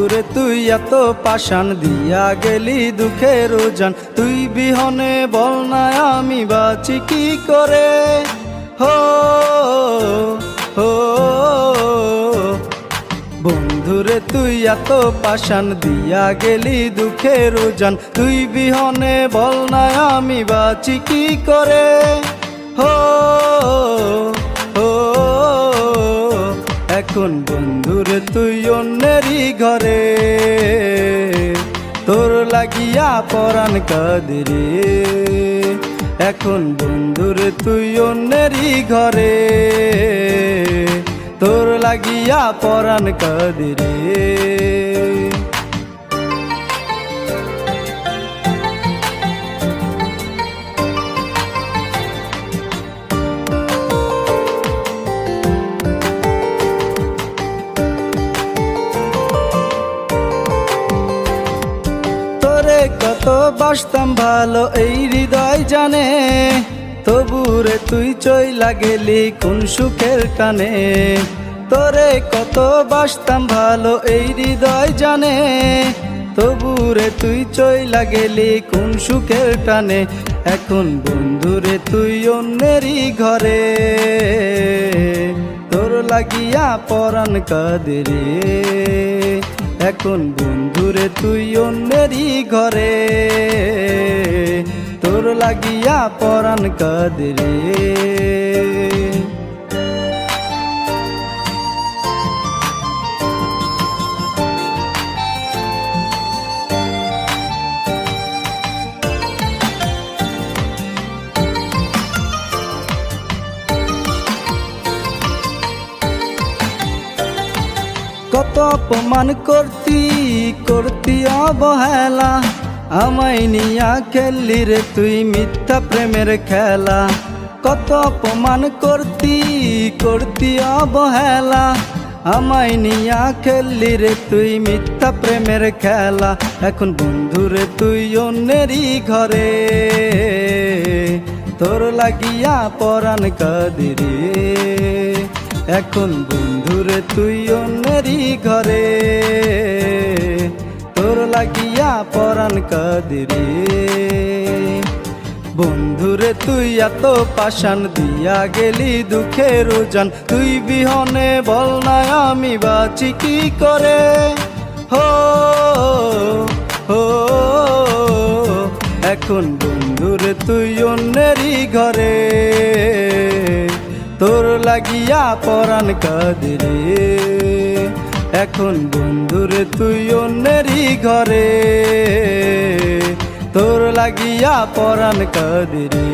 বন্ধুরে তুই এত পাষাণ দিয়া গেলি দুঃখের জান, তুই বিহনে বল না আমি বাঁচি কি করে। হো হো বন্ধুরে তুই এত পাষাণ দিয়া গেলি দুঃখের জান, তুই বিহনে বল না আমি বাঁচি কি করে। হো হো এখন বন্ধুরে তুই অন্যেরই ঘরে, তোর লাগিয়া পরাণ কাঁদে রে। এখন বন্ধুরে তুই অন্যেরই ঘরে, তোর লাগিয়া পরাণ কাঁদে রে। কত বাসতাম ভালো এই হৃদয় জানে, তবুরে তুই চইলা গেলি কোন সুখের টানে। তোরে কত বাসতাম ভালো এই হৃদয় জানে, তবুরে তুই চইলা গেলি কোন সুখের টানে। এখন বন্ধুরে তুই অন্যেরই ঘরে, তোর লাগিয়া পরাণ কাঁদে রে। এখন বন্ধুরে তুই অন্যেরই ঘরে, তোর লাগিয়া পরাণ কাঁদে রে। কত অপমান করতি অবহেলা, আমায় নিয়া খেললি রে তুই মিথ্যা প্রেমের খেলা। কত অপমান করতি অবহেলা, আমায় নিয়া খেললি রে তুই মিথ্যা প্রেমের খেলা। এখন বন্ধুরে তুই অন্যেরই ঘরে, তোর লাগিয়া পরাণ কাঁদে রে। এখন বন্ধুরে তুই অন্যেরই ঘরে, তোর লাগিয়া পরাণ কাঁদে রে। বন্ধুরে তুই এত পাষাণ দিয়া গেলি দুঃখের জান, তুই বিহনে বল না আমি বাঁচি কি করে। হো হো এখন বন্ধুরে তুই অন্যেরই ঘরে, তোর লাগিয়া পরাণ কাঁদে রে। এখন বন্ধুরে তুই অন্যেরই ঘরে, তোর লাগিয়া পরাণ কাঁদে রে।